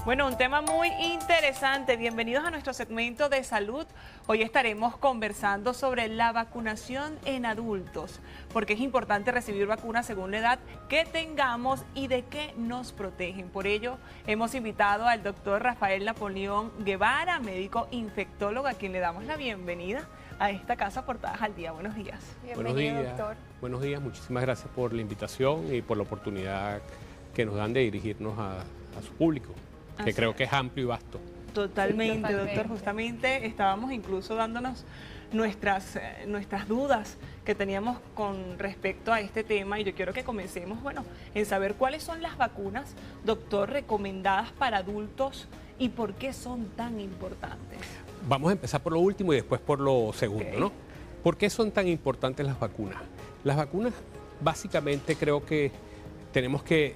Bueno, un tema muy interesante. Bienvenidos a nuestro segmento de salud. Hoy estaremos conversando sobre la vacunación en adultos, porque es importante recibir vacunas según la edad que tengamos y de qué nos protegen. Por ello, hemos invitado al doctor Rafael Napoleón Guevara, médico infectólogo, a quien le damos la bienvenida a esta casa Portadas al Día. Buenos días. Bienvenido, doctor. Buenos días, muchísimas gracias por la invitación y por la oportunidad que nos dan de dirigirnos a su público, que creo que es amplio y vasto. Totalmente, Sí, doctor. Justamente estábamos incluso dándonos nuestras dudas que teníamos con respecto a este tema, y yo quiero que comencemos, bueno, en saber cuáles son las vacunas, doctor, recomendadas para adultos y por qué son tan importantes. Vamos a empezar por lo último y después por lo segundo, ¿no? ¿Por qué son tan importantes las vacunas? Las vacunas, básicamente, creo que tenemos que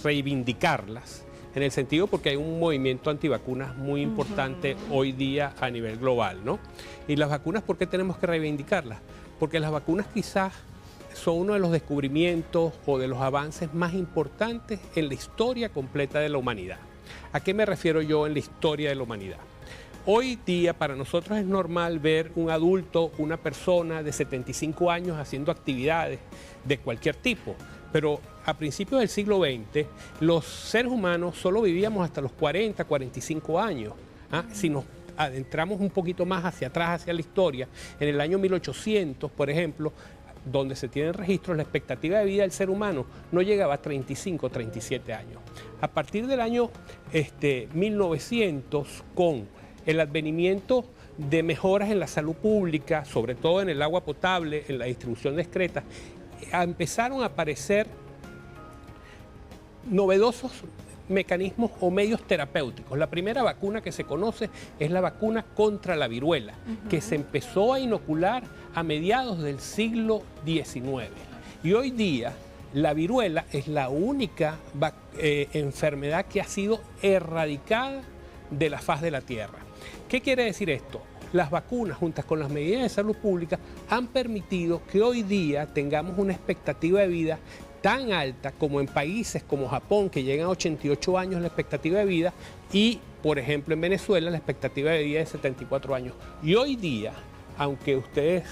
reivindicarlas, en el sentido porque hay un movimiento antivacunas muy importante hoy día a nivel global, ¿no? Y las vacunas, ¿por qué tenemos que reivindicarlas? Porque las vacunas quizás son uno de los descubrimientos o de los avances más importantes en la historia completa de la humanidad. ¿A qué me refiero yo en la historia de la humanidad? Hoy día para nosotros es normal ver un adulto, una persona de 75 años haciendo actividades de cualquier tipo, pero a principios del siglo XX los seres humanos solo vivíamos hasta los 40, 45 años. Si nos adentramos un poquito más hacia atrás, hacia la historia, en el año 1800, por ejemplo, donde se tienen registros, la expectativa de vida del ser humano no llegaba a 35, 37 años. A partir del año 1900, con el advenimiento de mejoras en la salud pública, sobre todo en el agua potable, en la distribución de excretas, empezaron a aparecer novedosos mecanismos o medios terapéuticos. La primera vacuna que se conoce es la vacuna contra la viruela, que se empezó a inocular a mediados del siglo XIX. Y hoy día la viruela es la única enfermedad que ha sido erradicada de la faz de la Tierra. ¿Qué quiere decir esto? Las vacunas, juntas con las medidas de salud pública, han permitido que hoy día tengamos una expectativa de vida tan alta como en países como Japón, que llegan a 88 años la expectativa de vida, y, por ejemplo, en Venezuela la expectativa de vida es de 74 años. Y hoy día, aunque ustedes,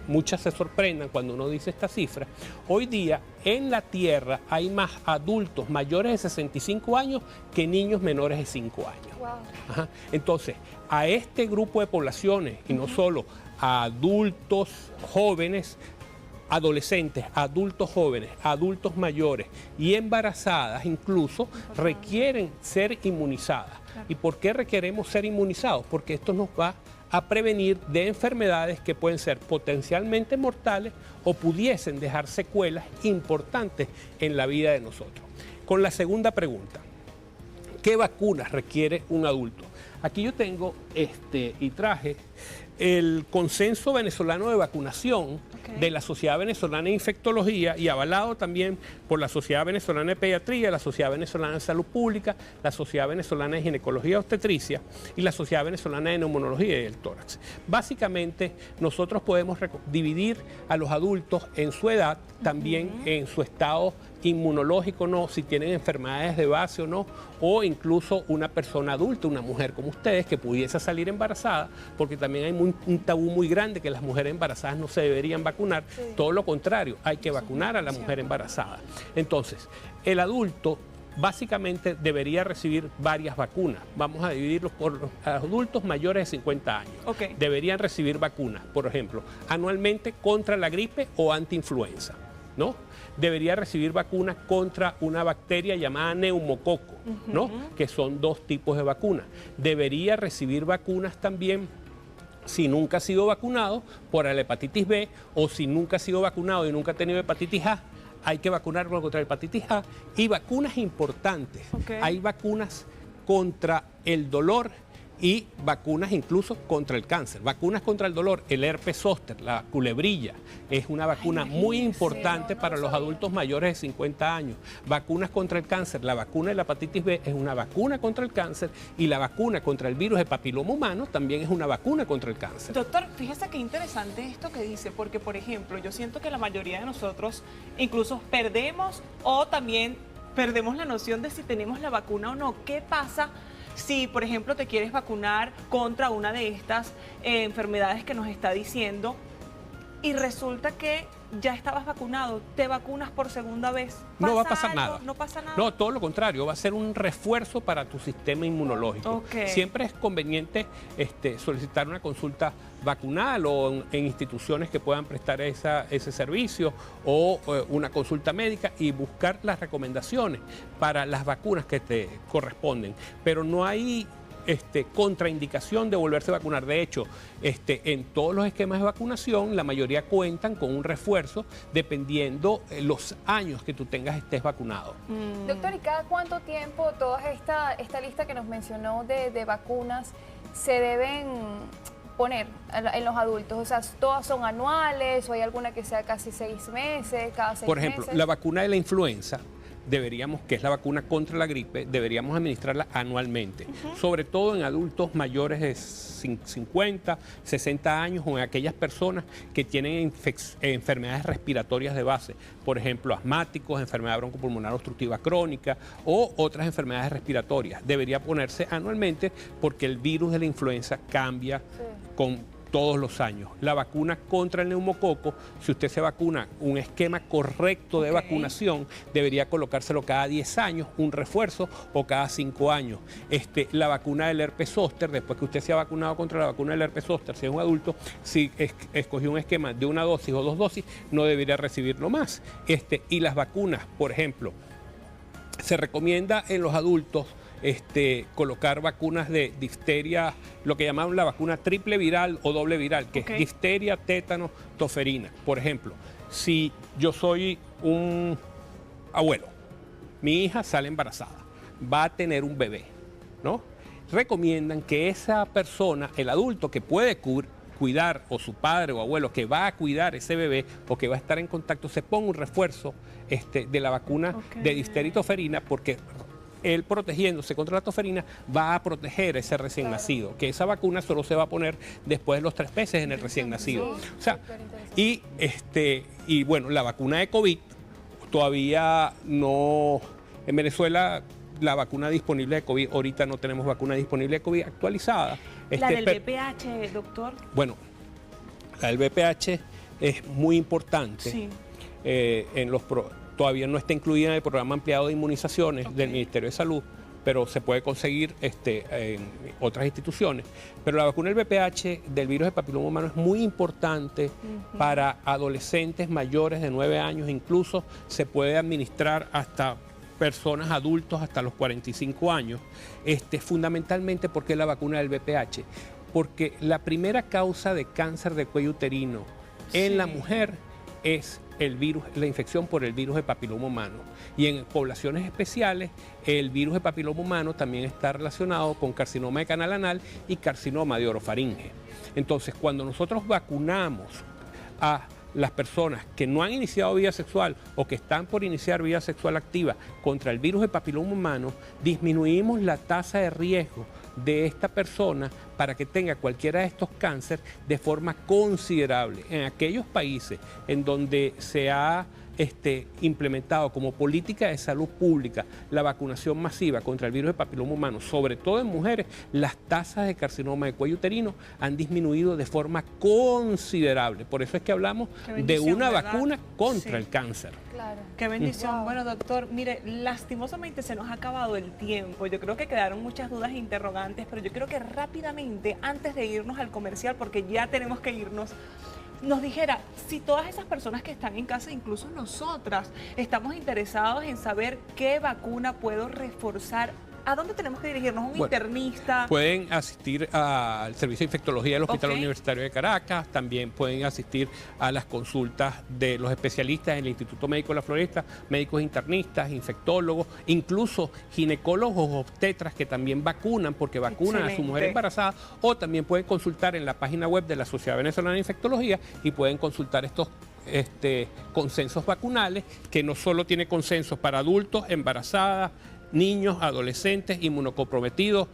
muchas se sorprendan cuando uno dice esta cifra, hoy día en la Tierra hay más adultos mayores de 65 años que niños menores de 5 años. Wow. Entonces, a este grupo de poblaciones, y no solo a adultos jóvenes, adolescentes, adultos jóvenes, adultos mayores y embarazadas incluso, requieren ser inmunizadas. ¿Y por qué requeremos ser inmunizados? Porque esto nos va a prevenir de enfermedades que pueden ser potencialmente mortales o pudiesen dejar secuelas importantes en la vida de nosotros. Con la segunda pregunta, ¿qué vacunas requiere un adulto? Aquí yo tengo y traje el consenso venezolano de vacunación de la Sociedad Venezolana de Infectología, y avalado también por la Sociedad Venezolana de Pediatría, la Sociedad Venezolana de Salud Pública, la Sociedad Venezolana de Ginecología y Obstetricia y la Sociedad Venezolana de Neumonología y del Tórax. Básicamente, nosotros podemos dividir a los adultos en su edad, también en su estado inmunológico, no, si tienen enfermedades de base o no, o incluso una persona adulta, una mujer como ustedes, que pudiese salir embarazada, porque también hay un tabú muy grande que las mujeres embarazadas no se deberían vacunar. Todo lo contrario, hay que vacunar a la mujer embarazada. Entonces, el adulto básicamente debería recibir varias vacunas. Vamos a dividirlos por los adultos mayores de 50 años. Deberían recibir vacunas, por ejemplo, anualmente contra la gripe o antiinfluenza, ¿no? Debería recibir vacunas contra una bacteria llamada neumococo, ¿no? Que son dos tipos de vacunas. Debería recibir vacunas también, si nunca ha sido vacunado, por la hepatitis B, o si nunca ha sido vacunado y nunca ha tenido hepatitis A, hay que vacunarlo contra la hepatitis A. Y vacunas importantes. Hay vacunas contra el dolor y vacunas incluso contra el cáncer. Vacunas contra el dolor, el herpes zóster, la culebrilla, es una vacuna muy importante para los adultos mayores de 50 años. Vacunas contra el cáncer, la vacuna de la hepatitis B es una vacuna contra el cáncer, y la vacuna contra el virus de papiloma humano también es una vacuna contra el cáncer. Doctor, fíjese qué interesante esto que dice, porque por ejemplo, yo siento que la mayoría de nosotros incluso perdemos o también perdemos la noción de si tenemos la vacuna o no. ¿Qué pasa si, por ejemplo, te quieres vacunar contra una de estas enfermedades que nos está diciendo y resulta que ya estabas vacunado, te vacunas por segunda vez? No va a ¿Pasa pasar algo? nada. No pasa nada. No, todo lo contrario, va a ser un refuerzo para tu sistema inmunológico. Ok. Siempre es conveniente solicitar una consulta vacunal o en instituciones que puedan prestar ese servicio o una consulta médica y buscar las recomendaciones para las vacunas que te corresponden. Pero no hay contraindicación de volverse a vacunar. De hecho, en todos los esquemas de vacunación, la mayoría cuentan con un refuerzo dependiendo los años que tú estés vacunado. Doctor, ¿y cada cuánto tiempo toda esta lista que nos mencionó de vacunas se deben poner en los adultos? O sea, ¿todas son anuales o hay alguna que sea casi 6 meses, cada 6 meses? Por ejemplo, la vacuna de la influenza, que es la vacuna contra la gripe, deberíamos administrarla anualmente, sobre todo en adultos mayores de 50, 60 años o en aquellas personas que tienen enfermedades respiratorias de base, por ejemplo, asmáticos, enfermedad broncopulmonar obstructiva crónica o otras enfermedades respiratorias. Debería ponerse anualmente porque el virus de la influenza cambia con todos los años. La vacuna contra el neumococo, si usted se vacuna un esquema correcto de vacunación, debería colocárselo cada 10 años, un refuerzo, o cada 5 años. La vacuna del herpes zóster, después que usted se ha vacunado contra la vacuna del herpes zóster, si es un adulto, si escogió un esquema de 1 dosis o 2 dosis, no debería recibirlo más. Y las vacunas, por ejemplo, se recomienda en los adultos colocar vacunas de difteria, lo que llamaban la vacuna triple viral o doble viral, que es difteria, tétano, toferina. Por ejemplo, si yo soy un abuelo, mi hija sale embarazada, va a tener un bebé, ¿no? Recomiendan que esa persona, el adulto que puede cuidar, o su padre o abuelo que va a cuidar ese bebé o que va a estar en contacto, se ponga un refuerzo de la vacuna de difteria y toferina, porque él, protegiéndose contra la toferina, va a proteger a ese recién nacido, que esa vacuna solo se va a poner después de los 3 meses en el recién nacido. O sea, y bueno, la vacuna de COVID todavía no, en Venezuela la vacuna disponible de COVID, ahorita no tenemos vacuna disponible de COVID actualizada. ¿La del VPH, doctor? Bueno, la del VPH es muy importante. Sí. Todavía no está incluida en el programa ampliado de inmunizaciones del Ministerio de Salud, pero se puede conseguir en otras instituciones. Pero la vacuna del VPH, del virus de papiloma humano, es muy importante para adolescentes mayores de 9 años, incluso se puede administrar hasta personas adultos hasta los 45 años, fundamentalmente porque la vacuna del VPH, porque la primera causa de cáncer de cuello uterino en la mujer es el virus, la infección por el virus de papiloma humano. Y en poblaciones especiales, el virus de papiloma humano también está relacionado con carcinoma de canal anal y carcinoma de orofaringe. Entonces, cuando nosotros vacunamos a las personas que no han iniciado vida sexual o que están por iniciar vida sexual activa contra el virus de papiloma humano, disminuimos la tasa de riesgo de esta persona para que tenga cualquiera de estos cánceres de forma considerable. En aquellos países en donde se ha implementado como política de salud pública la vacunación masiva contra el virus de papiloma humano, sobre todo en mujeres, las tasas de carcinoma de cuello uterino han disminuido de forma considerable. Por eso es que hablamos de una vacuna contra el cáncer. Claro. Qué bendición. Bueno, doctor, mire, lastimosamente se nos ha acabado el tiempo. Yo creo que quedaron muchas dudas e interrogantes, pero yo creo que rápidamente, antes de irnos al comercial, porque ya tenemos que irnos, nos dijera, si todas esas personas que están en casa, incluso nosotras, estamos interesados en saber qué vacuna puedo reforzar, ¿a dónde tenemos que dirigirnos? ¿Un internista? Pueden asistir al servicio de infectología del Hospital Universitario de Caracas, también pueden asistir a las consultas de los especialistas en el Instituto Médico de la Floresta, médicos internistas, infectólogos, incluso ginecólogos obstetras que también vacunan, porque vacunan a su mujer embarazada, o también pueden consultar en la página web de la Sociedad Venezolana de Infectología y pueden consultar estos consensos vacunales, que no solo tiene consensos para adultos, embarazadas, niños, adolescentes, inmunocomprometidos,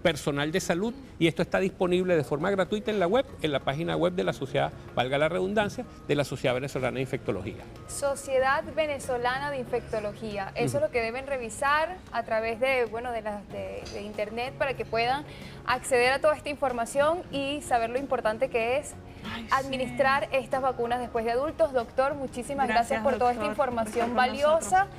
personal de salud, y esto está disponible de forma gratuita en la web, en la página web de la sociedad, valga la redundancia, de la Sociedad Venezolana de Infectología. Sociedad Venezolana de Infectología. Eso es lo que deben revisar a través de, bueno, de internet, para que puedan acceder a toda esta información y saber lo importante que es administrar estas vacunas después de adultos. Doctor, muchísimas gracias por toda esta información valiosa.